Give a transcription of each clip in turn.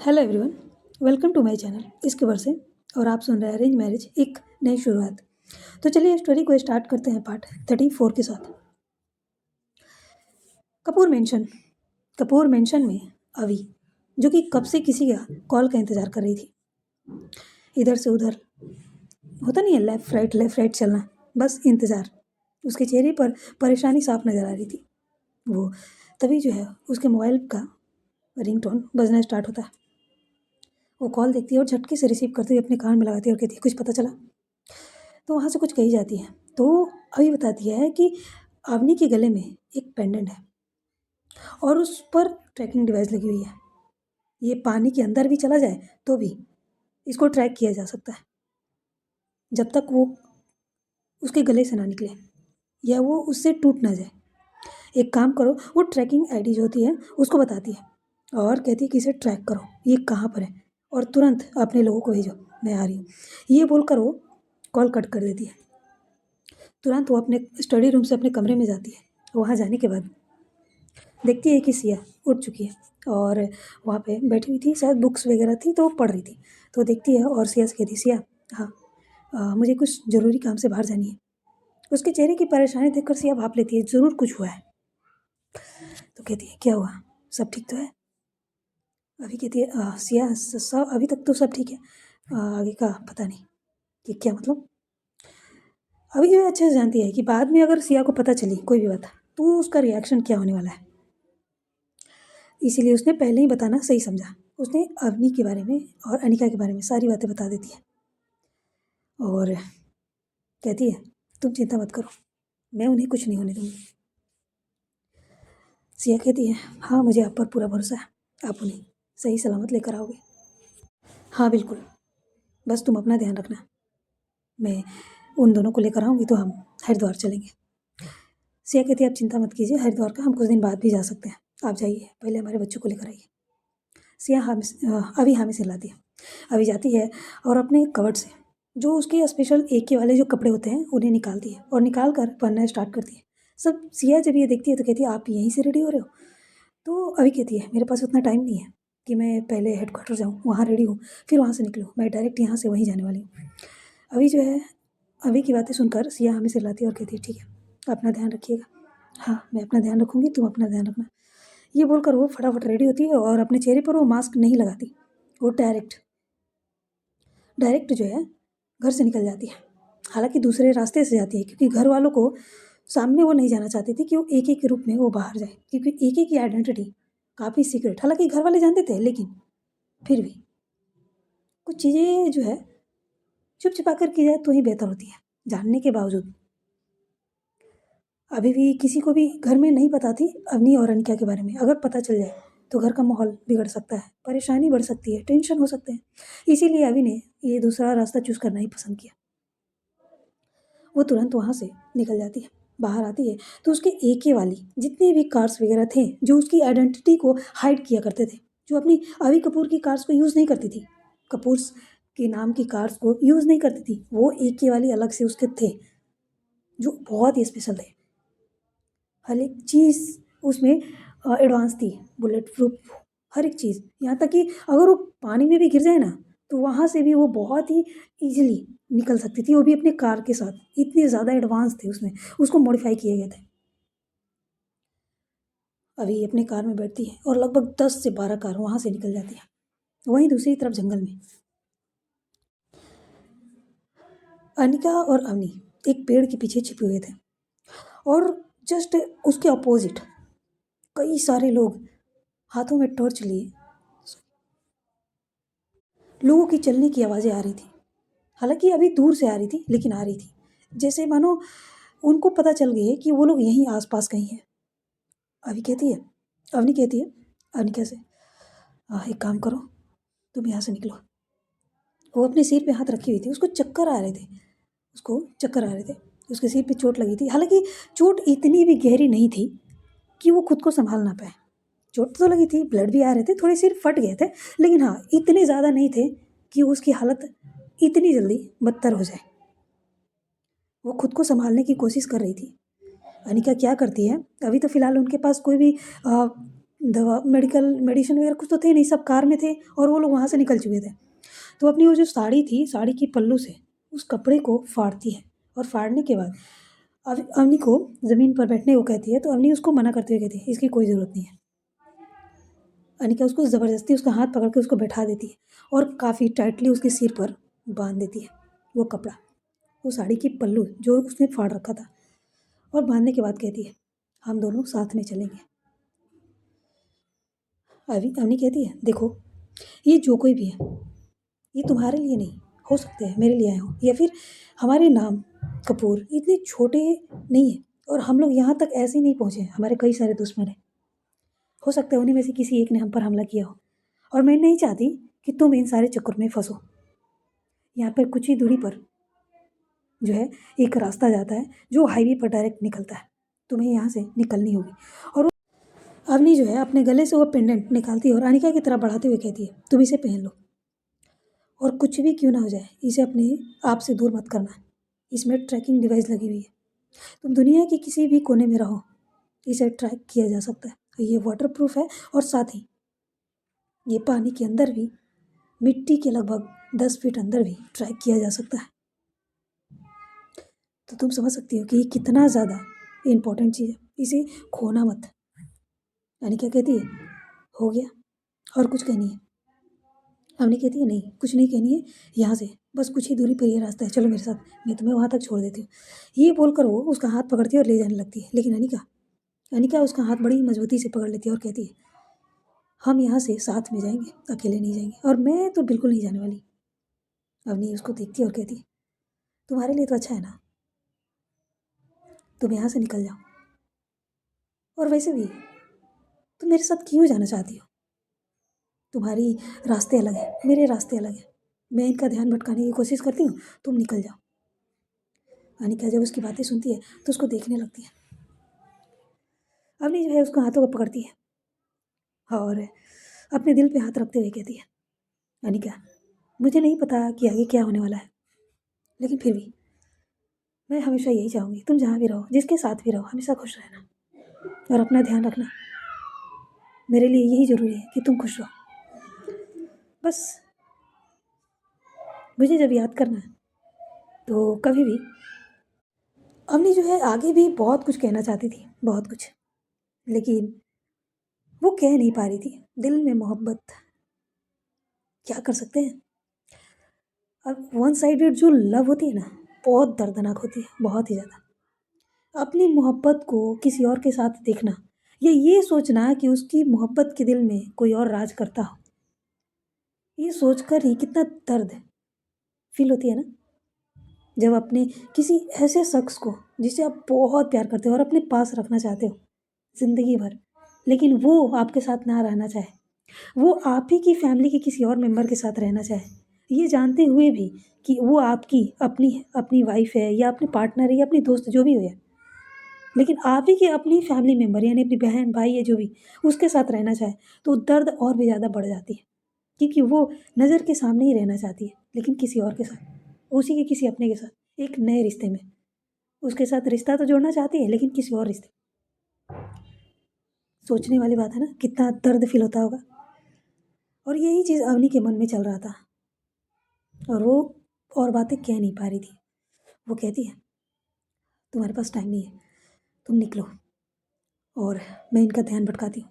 Hello everyone. Welcome to my channel इसके वर्ष से। और आप सुन रहे हैं अरेंज मैरिज एक नई शुरुआत। तो चलिए स्टोरी को स्टार्ट करते हैं पार्ट 34 के साथ। कपूर मेंशन में अवी, जो कि कब से किसी का कॉल का इंतज़ार कर रही थी। इधर से उधर होता नहीं है, लेफ़्ट राइट चलना, बस इंतज़ार। उसके चेहरे पर परेशानी साफ नज़र आ रही थी। वो तभी जो है उसके मोबाइल का रिंगटोन बजना स्टार्ट होता है। वो कॉल देखती है और झटके से रिसीव करते हुए अपने कान में लगाती है और कहती है, कुछ पता चला? तो वहाँ से कुछ कही जाती है। तो अभी बताती है कि अवनी के गले में एक पेंडेंट है और उस पर ट्रैकिंग डिवाइस लगी हुई है। ये पानी के अंदर भी चला जाए तो भी इसको ट्रैक किया जा सकता है, जब तक वो उसके गले से ना निकले या वो उससे टूट ना जाए। एक काम करो, वो ट्रैकिंग आईडी जो होती है उसको बताती है और कहती है कि इसे ट्रैक करो, ये कहाँ पर है और तुरंत अपने लोगों को भेजो, मैं आ रही हूँ। ये बोलकर वो कॉल कट कर देती है। तुरंत वो अपने स्टडी रूम से अपने कमरे में जाती है। वहाँ जाने के बाद देखती है कि सिया उठ चुकी है और वहाँ पे बैठी हुई थी, शायद बुक्स वगैरह थी तो वो पढ़ रही थी। तो देखती है और सिया से कहती है, सिया हाँ, मुझे कुछ ज़रूरी काम से बाहर जानी है। उसके चेहरे की परेशानी देखकर सिया भाप लेती है, ज़रूर कुछ हुआ है। तो कहती है, क्या हुआ, सब ठीक तो है? अभी कहती है, सिया सब अभी तक तो सब ठीक है, आगे का पता नहीं। कि क्या मतलब? अभी जो है अच्छे से जानती है कि बाद में अगर सिया को पता चली कोई भी बात तो उसका रिएक्शन क्या होने वाला है। इसीलिए उसने पहले ही बताना सही समझा। उसने अवनी के बारे में और अनिका के बारे में सारी बातें बता देती है और कहती है, तुम चिंता मत करो, मैं उन्हें कुछ नहीं होने दूंगी। सिया कहती है, हाँ मुझे आप पर पूरा भरोसा है, आप उन्हें सही सलामत लेकर आओगे। हाँ बिल्कुल, बस तुम अपना ध्यान रखना, मैं उन दोनों को लेकर आऊँगी तो हम हरिद्वार चलेंगे। सिया कहती है, आप चिंता मत कीजिए, हरिद्वार का हम कुछ दिन बाद भी जा सकते हैं, आप जाइए, पहले हमारे बच्चों को लेकर आइए। सिया अभी हामी से लाती है। अभी जाती है और अपने कवर्ड से जो उसके स्पेशल AK वाले जो कपड़े होते हैं उन्हें निकालती है और निकाल कर पहनना स्टार्ट करती है। सब सिया जब ये देखती है तो कहती है, आप यहीं से रेडी हो रहे हो? तो अभी कहती है, मेरे पास उतना टाइम नहीं है कि मैं पहले हेडक्वार्टर जाऊँ, वहाँ रेडी हूँ, फिर वहाँ से निकलूँ, मैं डायरेक्ट यहाँ से वहीं जाने वाली हूँ। अभी जो है अभी की बातें सुनकर सिया हमें से लाती है और कहती है, ठीक है, अपना ध्यान रखिएगा। हाँ मैं अपना ध्यान रखूँगी, तुम अपना ध्यान रखना। ये बोलकर वो फटाफट रेडी होती है और अपने चेहरे पर वो मास्क नहीं लगाती, वो डायरेक्ट जो है घर से निकल जाती है। हालांकि दूसरे रास्ते से जाती है क्योंकि घर वालों को सामने वो नहीं जाना चाहती थी कि वो AK के रूप में वो बाहर जाए, क्योंकि AK की आइडेंटिटी काफ़ी सीक्रेट, हालांकि घर वाले जानते थे लेकिन फिर भी कुछ चीज़ें जो है छुप छिपा कर की जाए तो ही बेहतर होती है। जानने के बावजूद अभी भी किसी को भी घर में नहीं पता थी अवनी और अनिका के बारे में। अगर पता चल जाए तो घर का माहौल बिगड़ सकता है, परेशानी बढ़ सकती है, टेंशन हो सकते हैं। इसीलिए अवनी ने ये दूसरा रास्ता चूज़ करना ही पसंद किया। वो तुरंत वहाँ से निकल जाती है, बाहर आती है तो उसके AK वाली जितने भी कार्स वगैरह थे जो उसकी आइडेंटिटी को हाइड किया करते थे, जो अपनी अवी कपूर की कार्स को यूज़ नहीं करती थी, कपूर्स के नाम की कार्स को यूज़ नहीं करती थी, वो AK वाली अलग से उसके थे जो बहुत ही स्पेशल थे। हर एक चीज़ उसमें एडवांस थी, बुलेट प्रूफ हर एक चीज़। यहाँ तक कि अगर वो पानी में भी गिर जाए ना तो वहाँ से भी वो बहुत ही ईजिली निकल सकती थी, वो भी अपने कार के साथ। इतने ज़्यादा एडवांस थे उसमें, उसको मॉडिफाई किए गए थे। अभी अपने कार में बैठती है और लगभग 10 से 12 कार वहाँ से निकल जाती है। वहीं दूसरी तरफ जंगल में अनिका और अवनी एक पेड़ के पीछे छिपे हुए थे और जस्ट उसके अपोजिट कई सारे लोग हाथों में टॉर्च लिए, लोगों की चलने की आवाज़ें आ रही थी। हालांकि अभी दूर से आ रही थी लेकिन आ रही थी, जैसे मानो उनको पता चल गई है कि वो लोग यहीं आसपास कहीं हैं। अभी कहती है अवनी कहती है अनिका से, एक काम करो, तुम यहाँ से निकलो। वो अपने सिर पे हाथ रखी हुई थी, उसको चक्कर आ रहे थे, उसके सिर पे चोट लगी थी। हालांकि चोट इतनी भी गहरी नहीं थी कि वो खुद को संभाल ना पाए। चोट तो लगी थी, ब्लड भी आ रहे थे, थोड़े सिर फट गए थे, लेकिन हाँ इतने ज़्यादा नहीं थे कि उसकी हालत इतनी जल्दी बदतर हो जाए। वो खुद को संभालने की कोशिश कर रही थी। अनिका क्या करती है, अभी तो फ़िलहाल उनके पास कोई भी दवा मेडिसिन वगैरह कुछ तो थे नहीं, सब कार में थे और वो लोग वहाँ से निकल चुके थे। तो अपनी वो जो साड़ी थी, साड़ी की पल्लू से उस कपड़े को फाड़ती है और फाड़ने के बाद अवनी को ज़मीन पर बैठने को कहती है। तो अवनी उसको मना करते हुए कहती है इसकी कोई ज़रूरत नहीं है। अनिका उसको ज़बरदस्ती उसका हाथ पकड़ के उसको बैठा देती है और काफ़ी टाइटली उसके सिर पर बांध देती है वो कपड़ा, वो साड़ी की पल्लू जो उसने फाड़ रखा था। और बांधने के बाद कहती है हम दोनों साथ में चलेंगे। अवनी कहती है देखो ये जो कोई भी है ये तुम्हारे लिए नहीं, हो सकते हैं मेरे लिए आए हों, या फिर हमारे नाम कपूर इतने छोटे नहीं है और हम लोग यहाँ तक ऐसे ही नहीं पहुँचे, हमारे कई सारे दुश्मन हैं। हो सकता है उन्हीं में से किसी एक ने हम पर हमला किया हो और मैं नहीं चाहती कि तुम इन सारे चक्कर में फंसो। यहाँ पर कुछ ही दूरी पर जो है एक रास्ता जाता है जो हाईवे पर डायरेक्ट निकलता है, तुम्हें यहाँ से निकलनी होगी। और अवनी जो है अपने गले से वो पेंडेंट निकालती है और अनिका की तरफ बढ़ाते हुए कहती है तुम इसे पहन लो और कुछ भी क्यों ना हो जाए इसे अपने आप से दूर मत करना। इसमें ट्रैकिंग डिवाइस लगी हुई है, तुम दुनिया के किसी भी कोने में रहो इसे ट्रैक किया जा सकता है। ये वाटरप्रूफ है और साथ ही ये पानी के अंदर भी, मिट्टी के लगभग 10 फीट अंदर भी ट्रैक किया जा सकता है। तो तुम समझ सकती हो कि ये कितना ज़्यादा इम्पोर्टेंट चीज़ है, इसे खोना मत। यानी क्या कहती है हो गया और कुछ कहनी है? अवनी कहती है नहीं कुछ नहीं कहनी है, यहाँ से बस कुछ ही दूरी पर ये रास्ता है, चलो मेरे साथ, मैं तुम्हें वहाँ तक छोड़ देती हूँ। ये बोलकर वो उसका हाथ पकड़ती है और ले जाने लगती है। लेकिन अनिका उसका हाथ बड़ी मजबूती से पकड़ लेती है और कहती है हम यहाँ से साथ में जाएंगे, अकेले नहीं जाएंगे, और मैं तो बिल्कुल नहीं जाने वाली। अवनी उसको देखती है और कहती है तुम्हारे लिए तो अच्छा है ना, तुम यहाँ से निकल जाओ, और वैसे भी तुम मेरे साथ क्यों जाना चाहती हो? तुम्हारी रास्ते अलग हैं, मेरे रास्ते अलग हैं, मैं इनका ध्यान भटकाने की कोशिश करती हूँ, तुम निकल जाओ। अनिका जब उसकी बातें सुनती है तो उसको देखने लगती है। अवनी जो है उसको हाथों को पकड़ती है और अपने दिल पे हाथ रखते हुए कहती है अनिका मुझे नहीं पता कि आगे क्या होने वाला है, लेकिन फिर भी मैं हमेशा यही चाहूँगी तुम जहाँ भी रहो, जिसके साथ भी रहो, हमेशा खुश रहना और अपना ध्यान रखना। मेरे लिए यही ज़रूरी है कि तुम खुश रहो। बस मुझे जब याद करना है तो कभी भी। अवनी जो है आगे भी बहुत कुछ कहना चाहती थी, बहुत कुछ, लेकिन वो कह नहीं पा रही थी। दिल में मोहब्बत, क्या कर सकते हैं। अब वन साइडेड जो लव होती है ना, बहुत दर्दनाक होती है, बहुत ही ज़्यादा। अपनी मोहब्बत को किसी और के साथ देखना या ये सोचना कि उसकी मोहब्बत के दिल में कोई और राज करता हो, ये सोचकर ही कितना दर्द फील होती है ना, जब अपने किसी ऐसे शख्स को जिसे आप बहुत प्यार करते हो और अपने पास रखना चाहते हो ज़िंदगी भर, लेकिन वो आपके साथ ना रहना चाहे, वो आप ही की फैमिली के किसी और मेंबर के साथ रहना चाहे, ये जानते हुए भी कि वो आपकी अपनी अपनी वाइफ है या अपनी पार्टनर है या अपनी दोस्त जो भी हो, लेकिन आप ही की अपनी फैमिली मेंबर यानी अपनी बहन भाई या जो भी उसके साथ रहना चाहे, तो दर्द और भी ज़्यादा बढ़ जाती है, क्योंकि वो नज़र के सामने ही रहना चाहती है लेकिन किसी और के साथ, उसी के किसी अपने के साथ, एक नए रिश्ते में उसके साथ रिश्ता तो जोड़ना चाहती है लेकिन किसी और रिश्ते। सोचने वाली बात है ना, कितना दर्द फील होता होगा। और यही चीज़ अवनी के मन में चल रहा था और वो और बातें कह नहीं पा रही थी। वो कहती है तुम्हारे पास टाइम नहीं है, तुम निकलो और मैं इनका ध्यान भटकाती हूँ,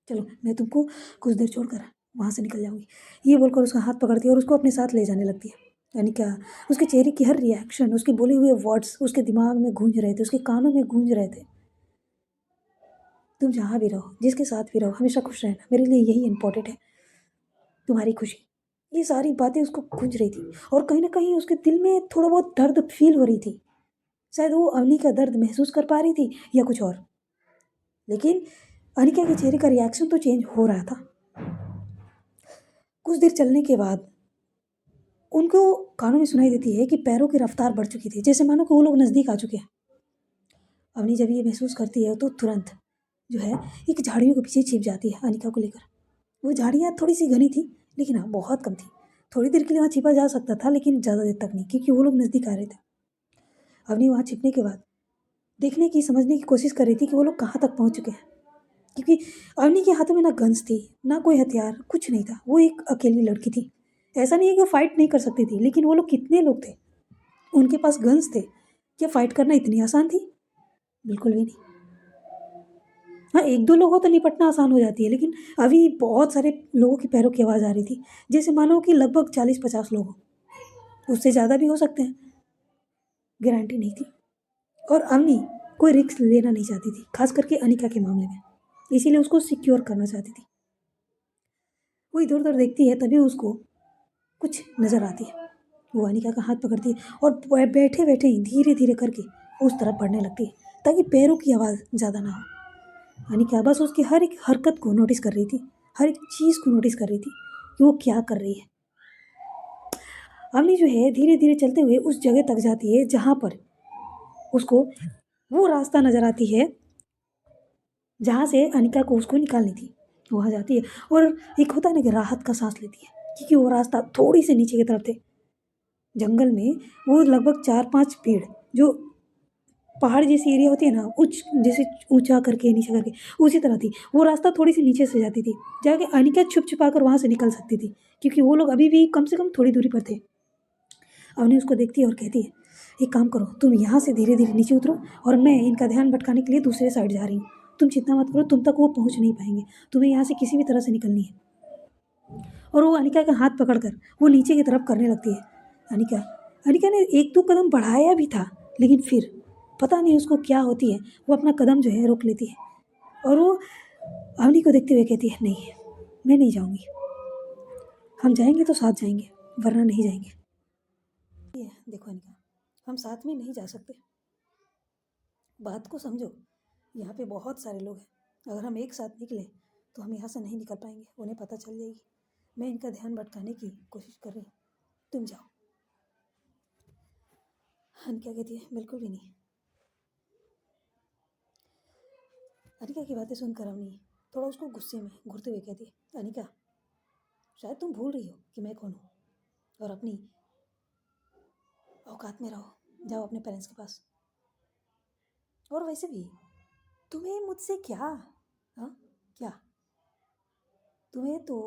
चलो मैं तुमको कुछ देर छोड़कर वहाँ से निकल जाऊँगी। ये बोलकर उसका हाथ पकड़ती है और उसको अपने साथ ले जाने लगती है। यानी क्या, उसके चेहरे की हर रिएक्शन, उसके बोले हुए वर्ड्स उसके दिमाग में गूंज रहे थे, उसके कानों में गूंज रहे थे। तुम जहाँ भी रहो, जिसके साथ भी रहो, हमेशा खुश रहना, मेरे लिए यही इम्पोर्टेंट है, तुम्हारी खुशी। ये सारी बातें उसको गूंज रही थी और कहीं ना कहीं उसके दिल में थोड़ा बहुत दर्द फील हो रही थी। शायद वो अवनी का दर्द महसूस कर पा रही थी या कुछ और, लेकिन अनिका के चेहरे का रिएक्शन तो चेंज हो रहा था। कुछ देर चलने के बाद उनको कानों में सुनाई देती है कि पैरों की रफ्तार बढ़ चुकी थी, जैसे मानो कि वो लोग नज़दीक आ चुके हैं। अवनी जब ये महसूस करती है तो तुरंत जो है एक झाड़ियों के पीछे छिप जाती है अनिका को लेकर। वो झाड़ियाँ थोड़ी सी घनी थी लेकिन हाँ बहुत कम थी, थोड़ी देर के लिए वहाँ छिपा जा सकता था लेकिन ज़्यादा देर तक नहीं, क्योंकि वो लोग नज़दीक आ रहे थे। अवनी वहाँ छिपने के बाद देखने की समझने की कोशिश कर रही थी कि वो लोग कहाँ तक पहुँच चुके हैं। क्योंकि अवनी के हाथों में ना गन्स थी, ना कोई हथियार, कुछ नहीं था। वो एक अकेली लड़की थी। ऐसा नहीं है कि वो फाइट नहीं कर सकती थी, लेकिन वो लोग कितने लोग थे, उनके पास गन्स थे। क्या फाइट करना इतनी आसान थी? बिल्कुल भी नहीं। हाँ, एक दो लोगों तो निपटना आसान हो जाती है, लेकिन अभी बहुत सारे लोगों की पैरों की आवाज़ आ रही थी, जैसे मानो कि लगभग 40-50 लोग हों। उससे ज़्यादा भी हो सकते हैं, गारंटी नहीं थी। और अवनी कोई रिस्क लेना नहीं चाहती थी, खास करके अनिका के मामले में, इसीलिए उसको सिक्योर करना चाहती थी। वो इधर उधर देखती है, तभी उसको कुछ नज़र आती है। वो अनिका का हाथ पकड़ती है और बैठे बैठे ही धीरे धीरे करके उस तरफ बढ़ने लगती है, ताकि पैरों की आवाज़ ज़्यादा ना हो। अनिका बस उसकी हर एक हरकत को नोटिस कर रही थी, हर एक चीज़ को नोटिस कर रही थी कि वो क्या कर रही है। अवनी जो है धीरे धीरे चलते हुए उस जगह तक जाती है जहाँ पर उसको वो रास्ता नज़र आती है जहाँ से अनिका को उसको निकालनी थी। वहाँ जाती है और एक होता है ना कि राहत का सांस लेती है, क्योंकि वो रास्ता थोड़ी सी नीचे की तरफ थे। जंगल में वो लगभग 4-5 पेड़, जो पहाड़ जैसी एरिया होती है ना, जैसे ऊंचा करके नीचे करके, उसी तरह थी। वो रास्ता थोड़ी सी नीचे से जाती थी, जाके अनिका छुप छुपा कर वहाँ से निकल सकती थी, क्योंकि वो लोग अभी भी कम से कम थोड़ी दूरी पर थे। अवनी उसको देखती है और कहती है, एक काम करो, तुम यहाँ से धीरे धीरे नीचे उतरो और मैं इनका ध्यान भटकाने के लिए दूसरे साइड जा रही हूँ। तुम चिंता मत करो, तुम तक वो पहुँच नहीं पाएंगे। तुम्हें यहाँ से किसी भी तरह से निकलनी है। और वो अनिका का हाथ पकड़कर वो नीचे की तरफ करने लगती है। अनिका अनिका ने एक दो कदम बढ़ाया भी था, लेकिन फिर पता नहीं उसको क्या होती है, वो अपना कदम जो है रोक लेती है। और वो अवनी को देखते हुए कहती है, नहीं, मैं नहीं जाऊँगी। हम जाएंगे तो साथ जाएंगे, वरना नहीं जाएंगे। ये देखो अनिका, हम साथ में नहीं जा सकते। बात को समझो, यहाँ पे बहुत सारे लोग हैं। अगर हम एक साथ निकले तो हम यहाँ से नहीं निकल पाएंगे, उन्हें पता चल जाएगी। मैं इनका ध्यान भटकाने की कोशिश कर रही हूँ, तुम जाओ। अनिका कहती है, बिल्कुल भी नहीं। अनिका की बातें सुनकर अवनी थोड़ा उसको गुस्से में घूरते हुए कहती है, अनिका, शायद तुम भूल रही हो कि मैं कौन हूँ, और अपनी औकात में रहो। जाओ अपने पेरेंट्स के पास। और वैसे भी तुम्हें मुझसे क्या, हाँ, क्या? तुम्हें तो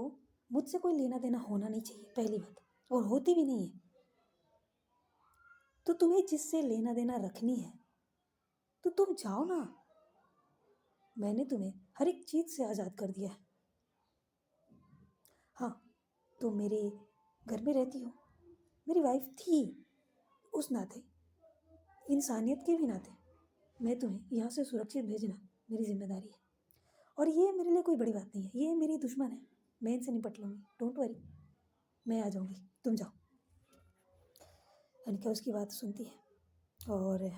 मुझसे कोई लेना देना होना नहीं चाहिए, पहली बात, और होती भी नहीं है। तो तुम्हें जिससे लेना देना रखनी है तो तुम जाओ ना। मैंने तुम्हें हर एक चीज़ से आज़ाद कर दिया है। हाँ, तुम मेरे घर में रहती हो, मेरी वाइफ थी, उस नाते, इंसानियत के भी नाते मैं तुम्हें यहाँ से सुरक्षित भेजना मेरी जिम्मेदारी है। और ये मेरे लिए कोई बड़ी बात नहीं है, ये मेरी दुश्मन है, मैं इनसे निपट लूँगी, डोंट वरी, मैं आ जाऊँगी, तुम जाओ। अनिका उसकी बात सुनती है और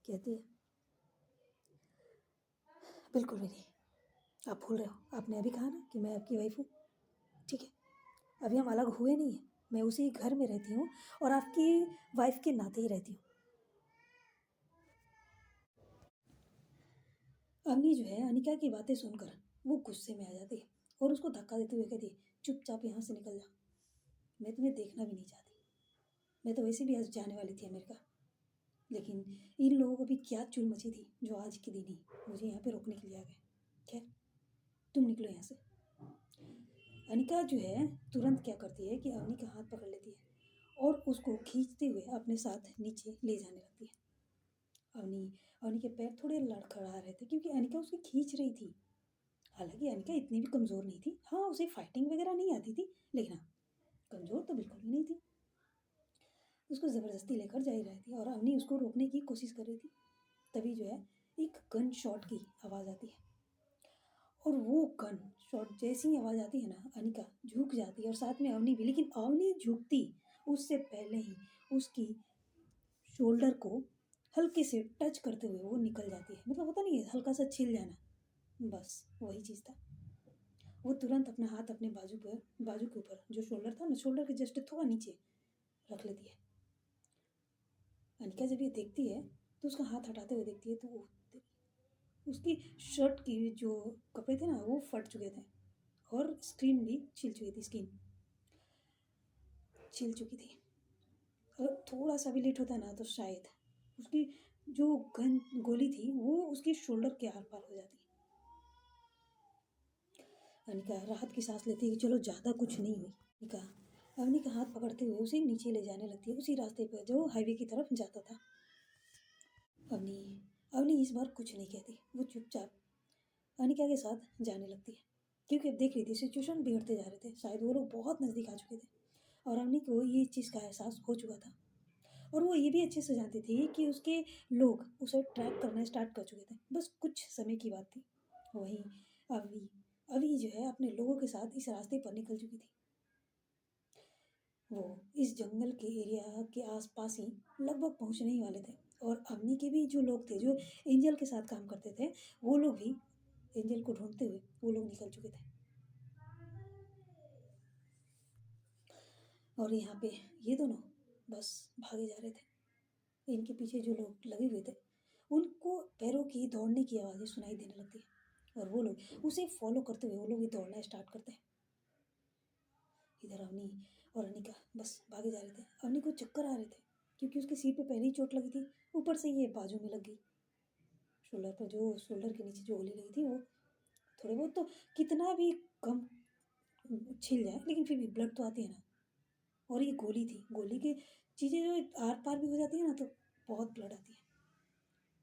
कहती है, बिल्कुल भी नहीं, आप भूल रहे हो, आपने अभी कहा ना कि मैं आपकी वाइफ हूँ। ठीक है, अभी हम अलग हुए नहीं हैं, मैं उसी घर में रहती हूँ और आपकी वाइफ के नाते ही रहती हूँ। अवनी जो है अनिका की बातें सुनकर वो गुस्से में आ जाती है और उसको धक्का देते हुए कहती है, चुपचाप यहाँ से निकल जा, मैं तुम्हें देखना भी नहीं चाहती। मैं तो वैसे भी आज जाने वाली थी अमेरिका, लेकिन इन लोगों को भी क्या चुल मची थी जो आज के दिन ही मुझे यहाँ पे रोकने के लिए आ गए। खैर, तुम निकलो यहाँ से। अनिका जो है तुरंत क्या करती है कि अवनी का हाथ पकड़ लेती है और उसको खींचते हुए अपने साथ नीचे ले जाने लगती है। अवनी अवनी के पैर थोड़े लड़खड़ा रहे थे, क्योंकि अनिका उसे खींच रही थी। हालांकि अनिका इतनी भी कमज़ोर नहीं थी, हाँ उसे फाइटिंग वगैरह नहीं आती थी, लेकिन हाँ, कमज़ोर तो बिल्कुल भी नहीं थी। उसको ज़बरदस्ती लेकर जा ही रही थी और अवनी उसको रोकने की कोशिश कर रही थी। तभी जो है एक गन शॉट की आवाज़ आती है, और वो गन शॉट जैसी ही आवाज़ आती है ना, अनिका झुक जाती है और साथ में अवनी भी। लेकिन अवनी झुकती उससे पहले ही उसकी शोल्डर को हल्के से टच करते हुए वो निकल जाती है। मतलब होता नहीं है हल्का सा छिल जाना, बस वही चीज़ था। वो तुरंत अपना हाथ अपने बाजू के ऊपर, जो शोल्डर था ना, शोल्डर के जस्ट थोड़ा नीचे रख लेती है। अनिका जब ये देखती है तो उसका हाथ हटाते हुए देखती है, तो वो उसकी शर्ट की जो कपड़े थे ना वो फट चुके थे और स्क्रीन भी छिल चुकी थी, स्किन छिल चुकी थी। अगर थोड़ा सा भी लेट होता ना तो शायद उसकी जो गन गोली थी वो उसकी शोल्डर के आर पार हो जाती। अनिका राहत की सांस लेती है कि चलो ज़्यादा कुछ नहीं हुई। अनिका अवनी का हाथ पकड़ते हुए उसे नीचे ले जाने लगती है, उसी रास्ते पर जो हाईवे की तरफ जाता था। अवनी अवनी इस बार कुछ नहीं कहती, वो चुपचाप अनिका के साथ जाने लगती है, क्योंकि अब देख रही थी सिचुएशन बिगड़ते जा रहे थे, शायद वो लोग बहुत नज़दीक आ चुके थे और अवनी को ये चीज़ का एहसास हो चुका था। और वो ये भी अच्छे से जानती थी कि उसके लोग उसे ट्रैक करना स्टार्ट कर चुके थे, बस कुछ समय की बात थी। वहीं अवनी अवनी जो है अपने लोगों के साथ इस रास्ते पर निकल चुकी थी। वो इस जंगल के एरिया के आसपास ही लगभग पहुंचने ही वाले थे और अवनी के भी जो लोग थे जो एंजल के साथ काम करते थे, वो लोग भी एंजल को ढूंढते हुए वो लोग निकल चुके थे। और यहाँ पे ये दोनों बस भागे जा रहे थे। इनके पीछे जो लोग लगे हुए थे उनको पैरों की दौड़ने की आवाज़ें सुनाई देने लगती है और वो लोग उसे फॉलो करते हुए वो लोग भी दौड़ना स्टार्ट करते हैं। इधर अवनी और अनिका बस भागे जा रहे थे। अवनी को चक्कर आ रहे थे क्योंकि उसके सिर पे पहले ही चोट लगी थी, ऊपर से ये बाजू में लग गई। शोल्डर के नीचे जो गोली लगी थी वो थोड़े बहुत तो कितना भी कम छिल जाए लेकिन फिर भी ब्लड तो आती है ना। और ये गोली थी, गोली की चीज़ें जो आर पार भी हो जाती है ना तो बहुत ब्लड आती है,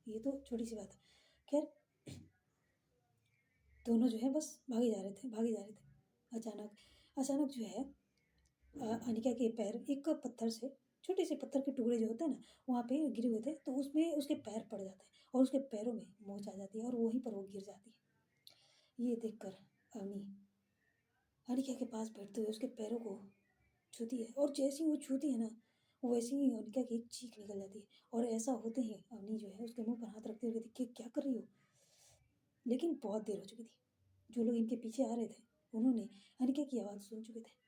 ये तो छोटी सी बात है। खैर दोनों जो है बस भागे जा रहे थे। अचानक अचानक जो है अनिका के पैर एक पत्थर से, छोटे से पत्थर के टुकड़े जो होते हैं ना वहाँ पे गिरे हुए थे, तो उसमें उसके पैर पड़ जाते हैं और उसके पैरों में मोच आ जाती है और वहीं पर वो गिर जाती है। ये देखकर अवनी अनिका के पास बैठते हुए उसके पैरों को छूती है और जैसे ही वो छूती है ना वैसे ही अनिका की एक चीख निकल जाती है और ऐसा होते ही अवनी जो है उसके मुंह पर हाथ रखते हुए कहती कि क्या कर रही हो। लेकिन बहुत देर हो चुकी थी, जो लोग इनके पीछे आ रहे थे उन्होंने अनिका की आवाज़ सुन चुके थे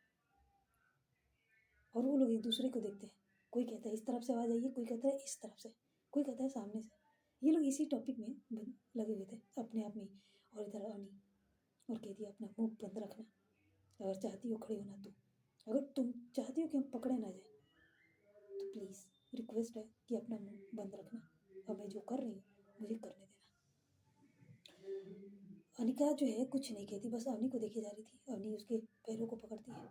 और वो लोग एक दूसरे को देखते हैं। कोई कहता है इस तरफ से आवाज़ आई है, कोई कहता है इस तरफ से, कोई कहता है सामने से। ये लोग इसी टॉपिक में लगे हुए थे अपने आप में। और इधर आनी और कहती है अपना मुंह बंद रखना, अगर चाहती हो खड़ी होना, अगर तुम चाहती हो कि हम पकड़े ना जाए तो प्लीज़ रिक्वेस्ट है कि अपना मुंह बंद रखना और मैं जो कर रही हूँ मुझे करने देना। अनिका जो है कुछ नहीं कहती, बस अवनी को देखे जा रही थी। अवनी उसके पैरों को पकड़ती है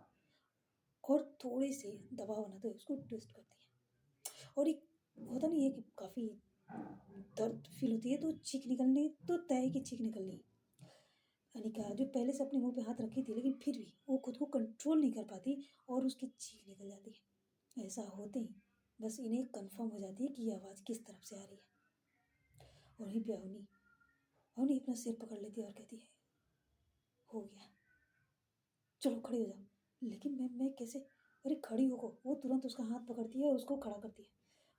और थोड़े से दबाव बनाते हुए उसको ट्विस्ट करती है और एक होता नहीं है कि काफ़ी दर्द फील होती है तो चीख निकलने तो तय है कि चीख निकलनी। अनिका जो पहले से अपने मुंह पे हाथ रखी थी लेकिन फिर भी वो खुद को कंट्रोल नहीं कर पाती और उसकी चीख निकल जाती है। ऐसा होते ही बस इन्हें कंफर्म हो जाती है कि ये आवाज़ किस तरफ से आ रही है। और वहीं पे अवनी अवनी अपना सिर पकड़ लेती है और कहती है हो गया, चलो खड़ी हो जाओ। लेकिन मैं कैसे, अरे खड़ी हो को, वो तुरंत उसका हाथ पकड़ती है और उसको खड़ा करती है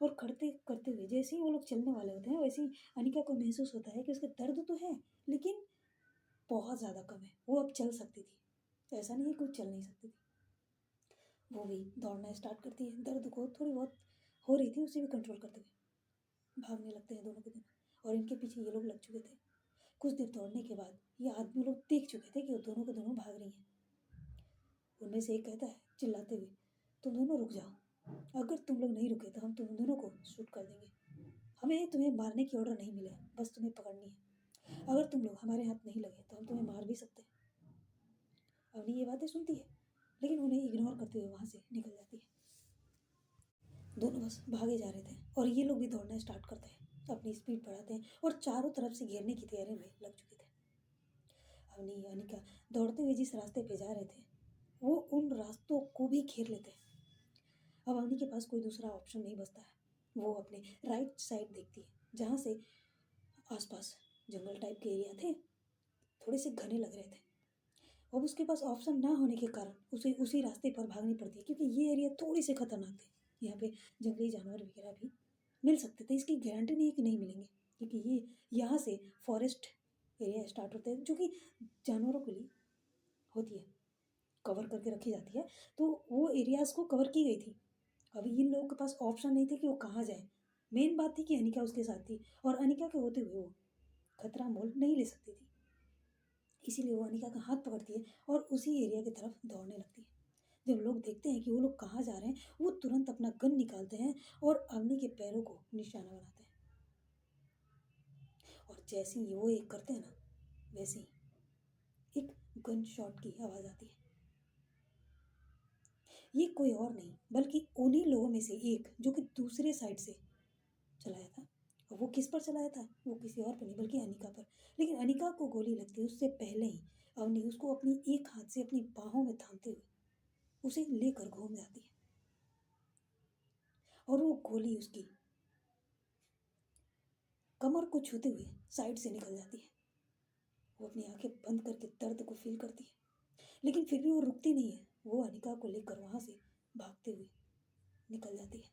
और खड़ते करते हुए जैसे ही वो लोग चलने वाले होते हैं वैसे ही अनिका को महसूस होता है कि उसका दर्द तो है लेकिन बहुत ज़्यादा कम है, वो अब चल सकती थी। ऐसा नहीं है कि वो चल नहीं सकती थी। वो भी दौड़ना स्टार्ट करती है, दर्द को थोड़ी बहुत हो रही थी उसे भी कंट्रोल करते हुए भागने लगते हैं दोनों के दोनों। और इनके पीछे ये लोग लग चुके थे। कुछ देर दौड़ने के बाद ये आदमी लोग देख चुके थे कि वो दोनों के दोनों भाग रही हैं। उनमें से एक कहता है चिल्लाते हुए, तुम दोनों रुक जाओ, अगर तुम लोग नहीं रुके तो हम तुम दोनों को शूट कर देंगे। हमें तुम्हें मारने की ऑर्डर नहीं मिला है, बस तुम्हें पकड़नी है। अगर तुम लोग हमारे हाथ नहीं लगे तो हम तुम्हें मार भी सकते हैं। अवनी ये बातें सुनती है लेकिन उन्हें इग्नोर करते हुए वहाँ से निकल जाती है। दोनों बस भागे जा रहे थे और ये लोग भी दौड़ना स्टार्ट करते हैं, अपनी स्पीड बढ़ाते हैं और चारों तरफ से घेरने की तैयारी में लग चुके थे। अवनी अनिका दौड़ते हुए जिस रास्ते पे जा रहे थे वो उन रास्तों को भी घेर लेते हैं। अब अवनी के पास कोई दूसरा ऑप्शन नहीं बचता है। वो अपने राइट साइड देखती है जहाँ से आसपास जंगल टाइप के एरिया थे, थोड़े से घने लग रहे थे। अब उसके पास ऑप्शन ना होने के कारण उसे उसी रास्ते पर भागनी पड़ती है क्योंकि ये एरिया थोड़ी से खतरनाक थे। यहाँ पे जंगली जानवर वगैरह भी मिल सकते थे, इसकी गारंटी नहीं है कि नहीं मिलेंगे क्योंकि ये यहाँ से फॉरेस्ट एरिया स्टार्ट होते हैं जो कि जानवरों के लिए होती है, कवर करके रखी जाती है। तो वो एरियाज़ को कवर की गई थी। अभी इन लोगों के पास ऑप्शन नहीं थे कि वो कहाँ जाए। मेन बात थी कि अनिका उसके साथ थी और अनिका के होते हुए वो खतरा मोल नहीं ले सकती थी। इसीलिए वो अनिका का हाथ पकड़ती है और उसी एरिया की तरफ दौड़ने लगती है। जब लोग देखते हैं कि वो लोग कहाँ जा रहे हैं वो तुरंत अपना गन निकालते हैं और अवनी के पैरों को निशाना बनाते हैं। और जैसे ही वो एक करते हैं ना वैसे ही एक गन शॉट की आवाज़ आती है। ये कोई और नहीं बल्कि उन्हीं लोगों में से एक जो कि दूसरे साइड से चलाया था। और वो किस पर चलाया था? वो किसी और पर नहीं बल्कि अनिका पर। लेकिन अनिका को गोली लगती है उससे पहले ही अवनी उसको अपनी एक हाथ से अपनी बाहों में थामते हुए उसे लेकर घूम जाती है और वो गोली उसकी कमर को छूते हुए साइड से निकल जाती है। वो अपनी आंखें बंद करके दर्द को फील करती है लेकिन फिर भी वो रुकती नहीं है। वो अनिका को लेकर वहां से भागते हुए निकल जाती है।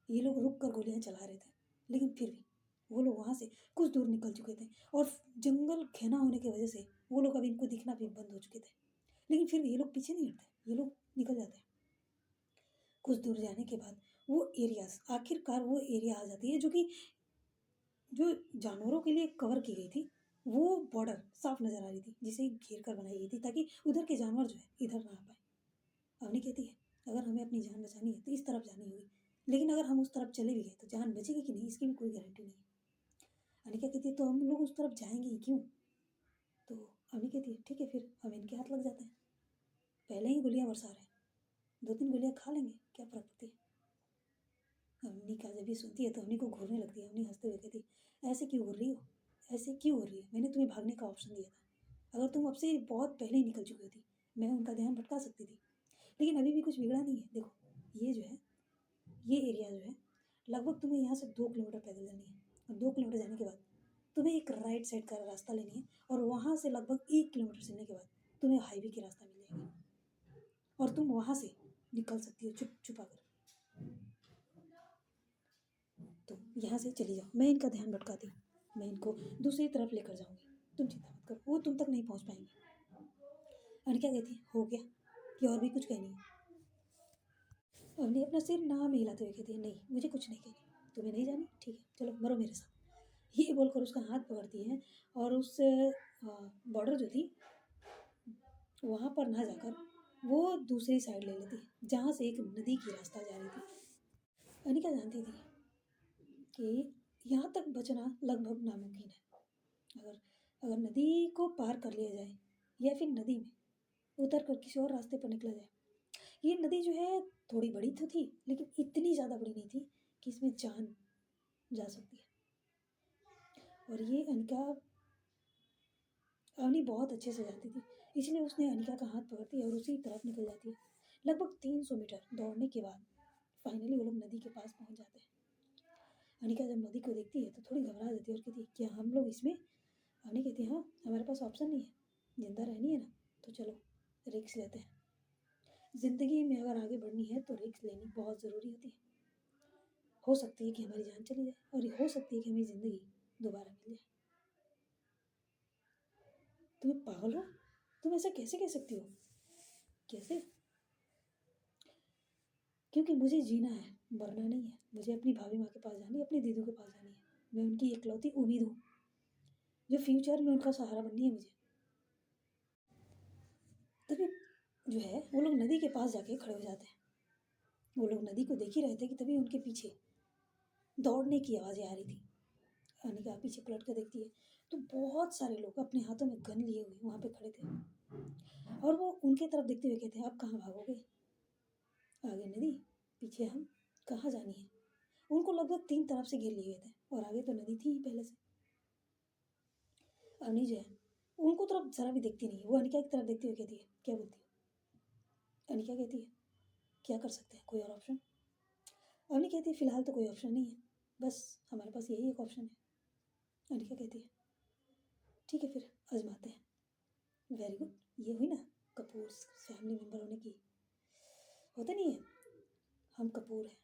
ये लोग रुक कर गोलियां चला रहे थे लेकिन फिर भी वो लोग वहां से कुछ दूर निकल चुके थे और जंगल घना होने की वजह से वो लोग अब इनको दिखना भी बंद हो चुके थे। लेकिन फिर भी ये लोग पीछे नहीं हटते, ये लोग निकल जाते हैं। कुछ दूर जाने के बाद वो एरियाज आखिरकार वो एरिया आ जाती है जो जानवरों के लिए कवर की गई थी। वो बॉर्डर साफ नजर आ रही थी जिसे घेर कर बनाई गई थी ताकि उधर के जानवर जो है इधर ना आ पाए। अवनी कहती है अगर हमें अपनी जान बचानी है तो इस तरफ जानी होगी लेकिन अगर हम उस तरफ चले भी गए तो जान बचेगी कि नहीं इसकी भी कोई गारंटी नहीं है। अनिका कहती है तो हम लोग उस तरफ जाएंगे ही क्यों? तो अवनी कहती है ठीक है फिर हम इनके हाथ लग जाते हैं। पहले ही गोलियां बरसा रहे हैं, 2-3 गोलियां खा लेंगे, क्या फर्क पड़ती है। अवनी का जब ये सुनती है तो अवनी को घूरने लगती है। अवनी हंसते हुए कहती ऐसे क्यों घूर रही हो? ऐसे क्यों हो रही है? मैंने तुम्हें भागने का ऑप्शन दिया था। अगर तुम अब से बहुत पहले ही निकल चुकी होती मैं उनका ध्यान भटका सकती थी। लेकिन अभी भी कुछ बिगड़ा नहीं है। देखो ये जो है ये एरिया जो है लगभग तुम्हें यहाँ से 2 किलोमीटर पैदल जानी है और 2 किलोमीटर जाने के बाद तुम्हें एक राइट साइड का रास्ता लेनी है और वहाँ से लगभग 1 किलोमीटर चलने के बाद तुम्हें हाईवे की रास्ता मिल जाएगी और तुम वहाँ से निकल सकती हो छुप छुपा कर। तो यहाँ से चली जाओ, मैं इनका ध्यान भटकाती हूँ, मैं इनको दूसरी तरफ लेकर जाऊँगी, तुम चिंता मत करो, वो तुम तक नहीं पहुँच पाएंगे। अनिका कहती हो गया कि और भी कुछ कहनी है? अवनी अपना सिर ना में हिलाते हुए कहती है नहीं मुझे कुछ नहीं कहनी, तुम्हें नहीं जानी ठीक है चलो मरो मेरे साथ। ये बोलकर उसका हाथ पकड़ती है और उस बॉर्डर जो थी वहाँ पर ना जाकर वो दूसरी साइड ले लेती है जहाँ से एक नदी की रास्ता जा रही थी। अनिका जानती थी कि यहाँ तक बचना लगभग नामुमकिन है। अगर अगर नदी को पार कर लिया जाए या फिर नदी में उतर कर किसी और रास्ते पर निकला जाए। ये नदी जो है थोड़ी बड़ी तो थी लेकिन इतनी ज़्यादा बड़ी नहीं थी कि इसमें जान जा सकती है। और ये अनिका अवनी बहुत अच्छे से जानती थी इसलिए उसने अनिका का हाथ पकड़ती है और उसी तरफ निकल जाती है। लगभग 300 मीटर दौड़ने के बाद फाइनली वो लोग नदी के पास पहुंच जाते हैं। अनिका जब नदी को देखती है तो थोड़ी घबरा जाती है और कहती है क्या हम लोग इसमें? अवनी कहती है हाँ हमारे पास ऑप्शन नहीं है, जिंदा रहनी है ना तो चलो रिक्स लेते हैं। ज़िंदगी में अगर आगे बढ़नी है तो रिस्क लेनी बहुत ज़रूरी होती है। हो सकती है कि हमारी जान चली जाए और हो सकती है कि हमें ज़िंदगी दोबारा मिल जाए। तुम पागल हो? तुम ऐसा कैसे कह सकती हो? कैसे? क्योंकि मुझे जीना है मरना नहीं है। मुझे अपनी भाभी माँ के पास जानी है, अपनी दीदू के पास जानी है। मैं उनकी इकलौती उम्मीद हूँ जो फ्यूचर में उनका सहारा बननी है मुझे। तभी जो है वो लोग नदी के पास जाके खड़े हो जाते हैं। वो लोग नदी को देख ही रहे थे कि तभी उनके पीछे दौड़ने की आवाज़ें आ रही थी। अनिका पीछे पलट कर देखती है तो बहुत सारे लोग अपने हाथों में गन लिए हुए वहाँ पे खड़े थे और वो उनके तरफ देखते हुए कहते हैं आप कहाँ भागोगे? आगे नदी, पीछे हम, कहाँ जानी है? उनको लगभग 3 तरफ से घेर लिए थे और आगे तो नदी थी ही पहले से। अवनी जो है उनको तरफ जरा भी देखती नहीं, वो अनिका की तरफ देखते हुए कहती है क्या बोलती हो? अनिका कहती है क्या कर सकते हैं, कोई और ऑप्शन? अवनी कहती है फिलहाल तो कोई ऑप्शन नहीं है, बस हमारे पास यही एक ऑप्शन है। अनिका कहती है ठीक है फिर आजमाते हैं। वेरी गुड, ये हुई ना कपूर फैमिली मेम्बर होने की। होता नहीं है, हम कपूर हैं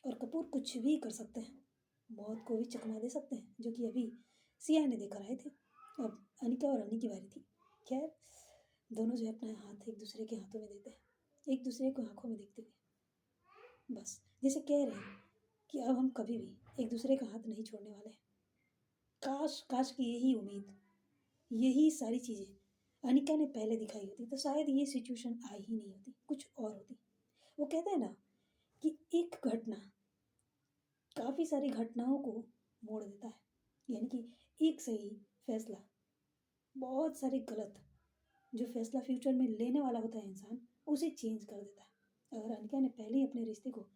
और कपूर कुछ भी कर सकते हैं, मौत को भी चकमा दे सकते हैं जो कि अभी सिया ने देकर आए थे। अब अनिका और अनी की बारी थी। खैर दोनों जो है अपना हाथ एक दूसरे के हाथों में देते हैं, एक दूसरे को आंखों में देखते हुए बस जैसे कह रहे हैं कि अब हम कभी भी एक दूसरे का हाथ नहीं छोड़ने वाले हैं। काश काश की यही उम्मीद, यही सारी चीज़ें अनिका ने पहले दिखाई होती तो शायद ये सिचुएशन आई ही नहीं होती, कुछ और होती। वो कहते हैं ना कि एक घटना काफ़ी सारी घटनाओं को मोड़ देता है, यानी कि एक सही फैसला बहुत सारे गलत जो फैसला फ्यूचर में लेने वाला होता है इंसान, उसे चेंज कर देता है। अगर अनिका ने पहले ही अपने रिश्ते को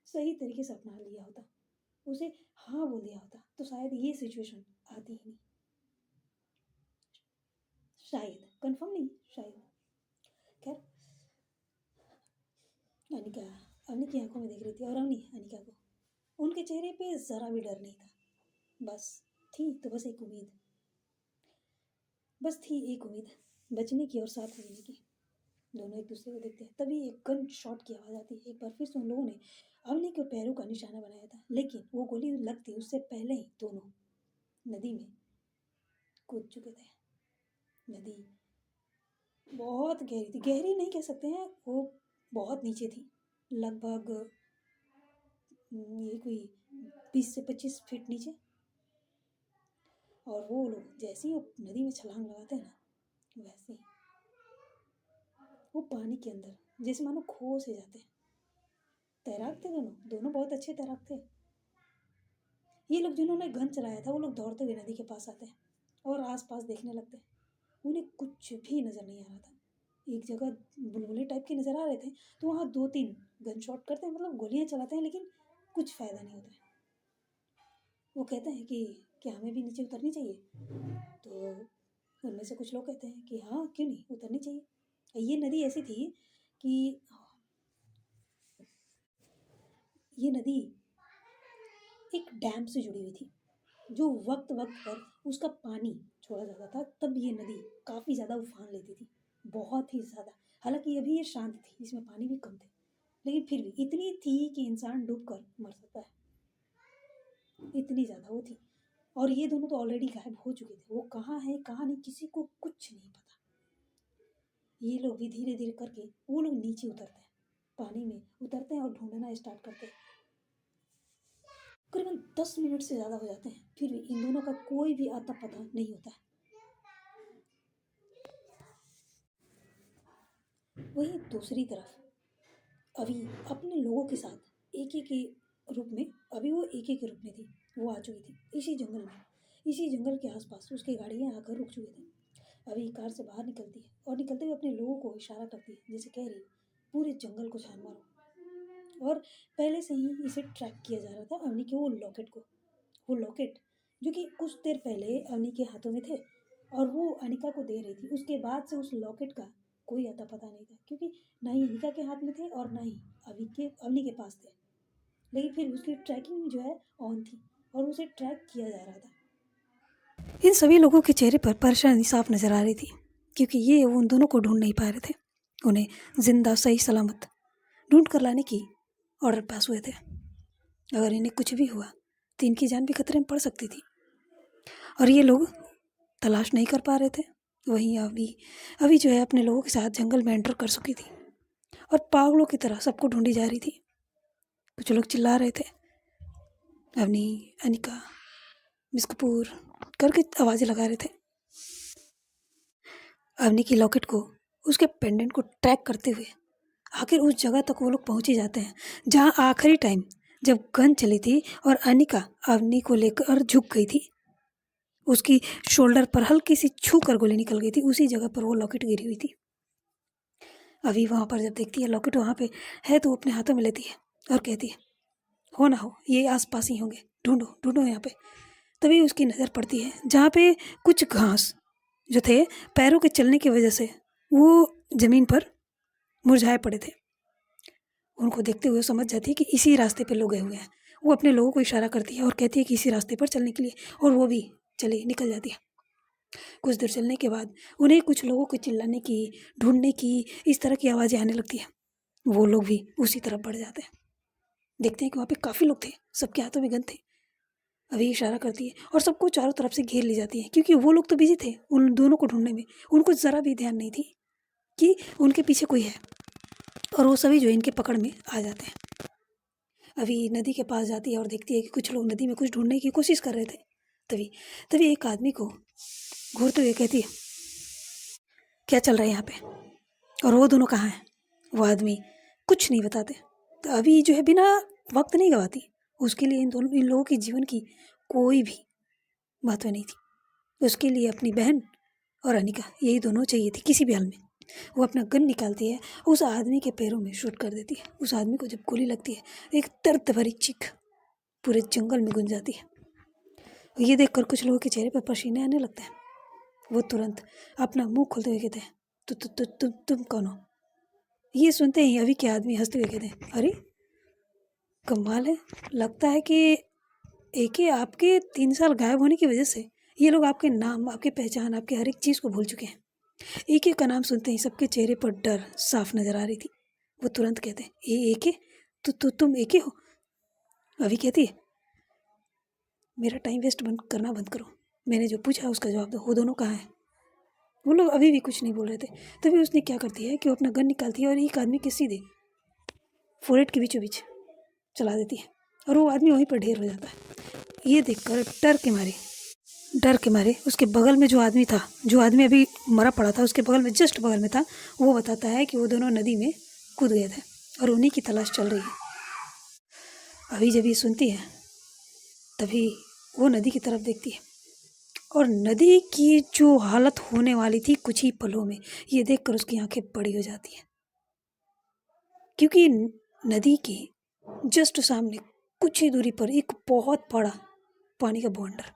सही तरीके से अपना लिया होता, उसे हाँ बोल दिया होता, तो शायद ये सिचुएशन आती ही नहीं। शायद, कंफर्म नहीं, शायद। खैर, अनिका अवनी की आंखों में देख रही थी और अवनी अनिका को। उनके चेहरे पे ज़रा भी डर नहीं था, बस थी तो बस एक उम्मीद, बस थी एक उम्मीद, बचने की और साथ रहने की। दोनों एक दूसरे को देखते हैं, तभी एक गन शॉट की आवाज़ आती है। एक बार फिर से उन लोगों ने अवनी के पैरों का निशाना बनाया था, लेकिन वो गोली लगती उससे पहले ही दोनों नदी में कूद चुके थे। नदी बहुत गहरी थी, गहरी नहीं कह सकते हैं, वो बहुत नीचे थी, लगभग ये कोई 20 से 25 फीट नीचे। और वो लोग जैसे ही वो नदी में छलांग लगाते हैं ना, वैसे ही वो पानी के अंदर जैसे मानो खो से जाते हैं। तैराक थे दोनों, दोनों बहुत अच्छे तैराक थे। ये लोग जिन्होंने गन चलाया था, वो लोग दौड़ते हुए नदी के पास आते हैं और आसपास देखने लगते हैं। उन्हें कुछ भी नज़र नहीं आ रहा था। एक जगह बुलबुले टाइप के नज़र आ रहे थे, तो वहाँ 2-3 गन शॉट करते हैं, मतलब गोलियाँ चलाते हैं, लेकिन कुछ फ़ायदा नहीं होता है। वो कहते हैं कि क्या हमें भी नीचे उतरनी चाहिए? तो उनमें से कुछ लोग कहते हैं कि हाँ, क्यों नहीं, उतरनी चाहिए। ये नदी ऐसी थी कि ये नदी एक डैम से जुड़ी हुई थी, जो वक्त वक्त पर उसका पानी छोड़ा जाता था, तब ये नदी काफ़ी ज़्यादा उफान लेती थी, बहुत ही ज़्यादा। हालांकि अभी ये शांत थी, इसमें पानी भी कम थे, लेकिन फिर भी इतनी थी कि इंसान डूब कर मर सकता है, इतनी ज़्यादा वो थी। और ये दोनों तो ऑलरेडी गायब हो चुके थे, वो कहाँ है कहाँ नहीं किसी को कुछ नहीं पता। ये लोग भी धीरे धीरे करके वो लोग नीचे उतरते हैं, पानी में उतरते हैं और ढूंढना स्टार्ट करते हैं। करीबन 10 मिनट से ज़्यादा हो जाते हैं, फिर भी इन दोनों का कोई भी आता पता नहीं होता है। वहीं दूसरी तरफ अभी अपने लोगों के साथ एक एक के रूप में, अभी वो एक एक के रूप में थी, वो आ चुकी थी इसी जंगल में, इसी जंगल के आसपास उसकी गाड़ियाँ आकर रुक चुके थे। अभी कार से बाहर निकलती है और निकलते हुए अपने लोगों को इशारा करती है, जैसे कह रही पूरे जंगल को छान मारो। और पहले से ही इसे ट्रैक किया जा रहा था अवनी के वो लॉकेट को, वो लॉकेट जो कि कुछ देर पहले अवनी के हाथों में थे और वो अनिका को दे रही थी। उसके बाद से उस लॉकेट का कोई अता पता नहीं था, क्योंकि ना ही अनिका के हाथ में थे और ना ही अवनी के पास थे। लेकिन फिर उसकी ट्रैकिंग जो है ऑन थी और उसे ट्रैक किया जा रहा था। इन सभी लोगों के चेहरे पर परेशानी साफ नजर आ रही थी, क्योंकि ये उन दोनों को ढूंढ नहीं पा रहे थे। उन्हें जिंदा सही सलामत ढूंढ कर लाने की ऑर्डर पास हुए थे। अगर इन्हें कुछ भी हुआ तो इनकी जान भी खतरे में पड़ सकती थी, और ये लोग तलाश नहीं कर पा रहे थे। वहीं अभी जो है अपने लोगों के साथ जंगल में एंटर कर चुकी थी और पागलों की तरह सबको ढूंढी जा रही थी। कुछ लोग चिल्ला रहे थे, अवनी, अनिका, मिस कपूर करके आवाज़ें लगा रहे थे। अवनी की लॉकेट को, उसके पेंडेंट को ट्रैक करते हुए आखिर उस जगह तक वो लोग पहुंच ही जाते हैं जहां आखिरी टाइम जब गन चली थी और अनिका अवनी को लेकर झुक गई थी। उसकी शोल्डर पर हल्की सी छू कर गोली निकल गई थी, उसी जगह पर वो लॉकेट गिरी हुई थी। अभी वहाँ पर जब देखती है लॉकेट वहाँ पे है, तो वो अपने हाथों में लेती है और कहती है, हो ना हो ये आसपास ही होंगे, ढूंढो ढूंढो यहाँ पे। तभी उसकी नज़र पड़ती है जहाँ पे कुछ घास जो थे पैरों के चलने की वजह से वो ज़मीन पर मुरझाए पड़े थे। उनको देखते हुए समझ जाती है कि इसी रास्ते पे लोग गए हुए हैं। वो अपने लोगों को इशारा करती है और कहती है कि इसी रास्ते पर चलने के लिए, और वो भी चली निकल जाती है। कुछ देर चलने के बाद उन्हें कुछ लोगों के चिल्लाने की, ढूंढने की, इस तरह की आवाज़ें आने लगती हैं। वो लोग भी उसी तरफ बढ़ जाते हैं। देखते हैं कि वहाँ पे काफ़ी लोग थे, सबके हाथों में गन थे। अभी इशारा करती है और सबको चारों तरफ से घेर ली जाती है, क्योंकि वो लोग तो बिजी थे उन दोनों को ढूंढने में, उनको ज़रा भी ध्यान नहीं थी कि उनके पीछे कोई है। और वो सभी जो इनके पकड़ में आ जाते हैं। अभी नदी के पास जाती है और देखती है कि कुछ लोग नदी में कुछ ढूंढने की कोशिश कर रहे थे। तभी तभी एक आदमी को घूरते हुए कहती है, क्या चल रहा है यहाँ पे, और वो दोनों कहाँ हैं? वो आदमी कुछ नहीं बताते। तो अभी जो है बिना वक्त नहीं गवाती, उसके लिए इन लोगों के जीवन की कोई भी महत्व नहीं थी। उसके लिए अपनी बहन और अनिका, यही दोनों चाहिए थी किसी भी हाल में। वो अपना गन निकालती है, उस आदमी के पैरों में शूट कर देती है। उस आदमी को जब गोली लगती है, एक दर्द भरी चीख पूरे जंगल में गूंज जाती है। ये देखकर कुछ लोगों के चेहरे पर पसीने आने लगते हैं। वो तुरंत अपना मुंह खोलते हुए कहते हैं, तुम कौन हो? ये सुनते ही अभी के आदमी हंसते हुए कहते हैं, अरे कमाल है, लगता है कि एके आपके 3 साल गायब होने की वजह से ये लोग आपके नाम, आपकी पहचान, आपके हर एक चीज़ को भूल चुके हैं। एके का नाम सुनते ही सबके चेहरे पर डर साफ नजर आ रही थी। वो तुरंत कहते हैं, एके, तुम एके हो? अभी कहती है, मेरा टाइम वेस्ट करना बंद करो। मैंने जो पूछा उसका जवाब दो। वो दोनों कहाँ हैं? वो लोग अभी भी कुछ नहीं बोल रहे थे। तभी उसने क्या करती है कि वो अपना गन निकालती है और एक आदमी के सीधे फोरहेड के बीचों बीच चला देती है और वो आदमी वहीं पर ढेर हो जाता है। ये देखकर डर के मारे उसके बगल में जो आदमी था, जो आदमी अभी मरा पड़ा था, उसके बगल में, जस्ट बगल में था, वो बताता है कि वो दोनों नदी में कूद गए थे और उन्हीं की तलाश चल रही है। अभी जब ये सुनती है तभी वो नदी की तरफ देखती है और नदी की जो हालत होने वाली थी कुछ ही पलों में, ये देखकर उसकी आंखें बड़ी हो जाती हैं। क्योंकि नदी के जस्ट सामने कुछ ही दूरी पर एक बहुत बड़ा पानी का बवंडर,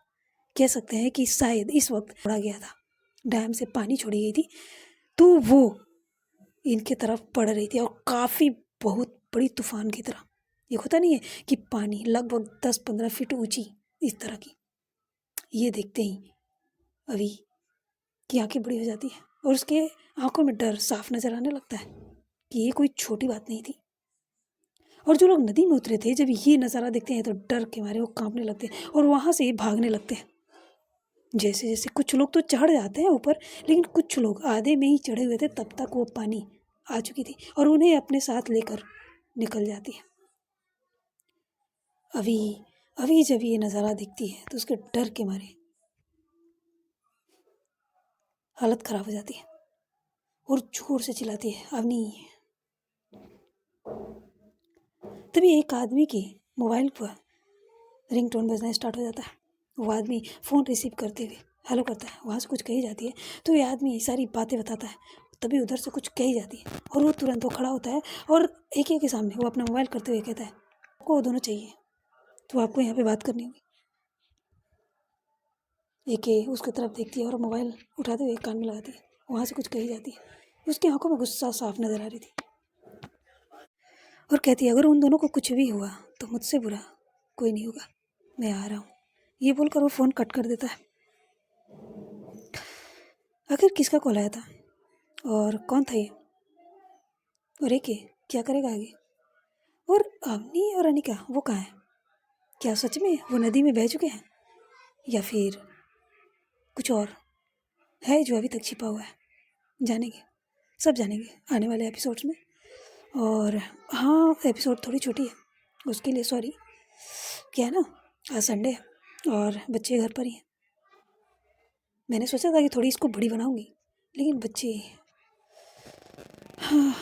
कह सकते हैं कि शायद इस वक्त छोड़ा गया था, डैम से पानी छोड़ी गई थी, तो वो इनके तरफ पड़ रही थी और काफ़ी बहुत बड़ी तूफान की तरह। ये होता नहीं है कि पानी लगभग 10-15 फीट ऊंची, इस तरह की। ये देखते ही अभी की आंखें बड़ी हो जाती है और उसके आंखों में डर साफ नजर आने लगता है कि ये कोई छोटी बात नहीं थी। और जो लोग नदी में उतरे थे, जब ये नज़ारा देखते हैं तो डर के मारे वो कांपने लगते हैं और वहाँ से भागने लगते हैं। जैसे जैसे कुछ लोग तो चढ़ जाते हैं ऊपर, लेकिन कुछ लोग आधे में ही चढ़े हुए थे, तब तक वो पानी आ चुकी थी और उन्हें अपने साथ लेकर निकल जाती है। अभी अभी जब ये नज़ारा दिखती है तो उसके डर के मारे हालत ख़राब हो जाती है और जोर से चिल्लाती है, अवनी। तभी एक आदमी के मोबाइल पर रिंगटोन बजना स्टार्ट हो जाता है। वो आदमी फ़ोन रिसीव करते हुए हेलो करता है। वहाँ से कुछ कही जाती है तो ये आदमी सारी बातें बताता है। तभी उधर से कुछ कही जाती है और वो तुरंत वो खड़ा होता है और एक के सामने वो अपना मोबाइल करते हुए कहता है, आपको वो दोनों चाहिए तो आपको यहाँ पे बात करनी होगी। एक उसकी तरफ देखती है और मोबाइल उठाते हुए कान में लगाती है। वहाँ से कुछ कही जाती है। उसकी आंखों में गुस्सा साफ नज़र आ रही थी और कहती है, अगर उन दोनों को कुछ भी हुआ तो मुझसे बुरा कोई नहीं होगा, मैं आ रहा हूँ। ये बोलकर वो फ़ोन कट कर देता है। आखिर किसका कॉल आया था और कौन था ये? और एक क्या करेगा आगे? और अवनी और अनिका वो कहाँ हैं? क्या सच में वो नदी में बह चुके हैं या फिर कुछ और है जो अभी तक छिपा हुआ है? जानेंगे, सब जानेंगे आने वाले एपिसोड्स में। और हाँ, एपिसोड थोड़ी छोटी है, उसके लिए सॉरी। क्या है ना, आज संडे है और बच्चे घर पर ही हैं। मैंने सोचा था कि थोड़ी इसको बड़ी बनाऊंगी, लेकिन बच्चे हाँ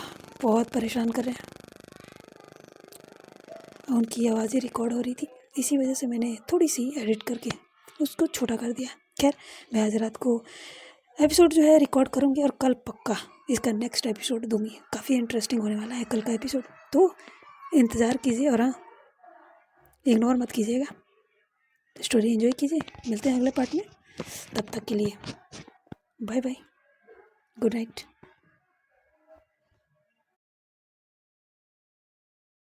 बहुत परेशान कर रहे हैं। उनकी आवाज़ें रिकॉर्ड हो रही थी, इसी वजह से मैंने थोड़ी सी एडिट करके उसको छोटा कर दिया। खैर, मैं आज रात को एपिसोड जो है रिकॉर्ड करूँगी और कल पक्का इसका नेक्स्ट एपिसोड दूँगी। काफ़ी इंटरेस्टिंग होने वाला है कल का एपिसोड, तो इंतज़ार कीजिए और हाँ, इग्नोर मत कीजिएगा। स्टोरी एंजॉय कीजिए। मिलते हैं अगले पार्ट में, तब तक के लिए बाय बाय, गुड नाइट।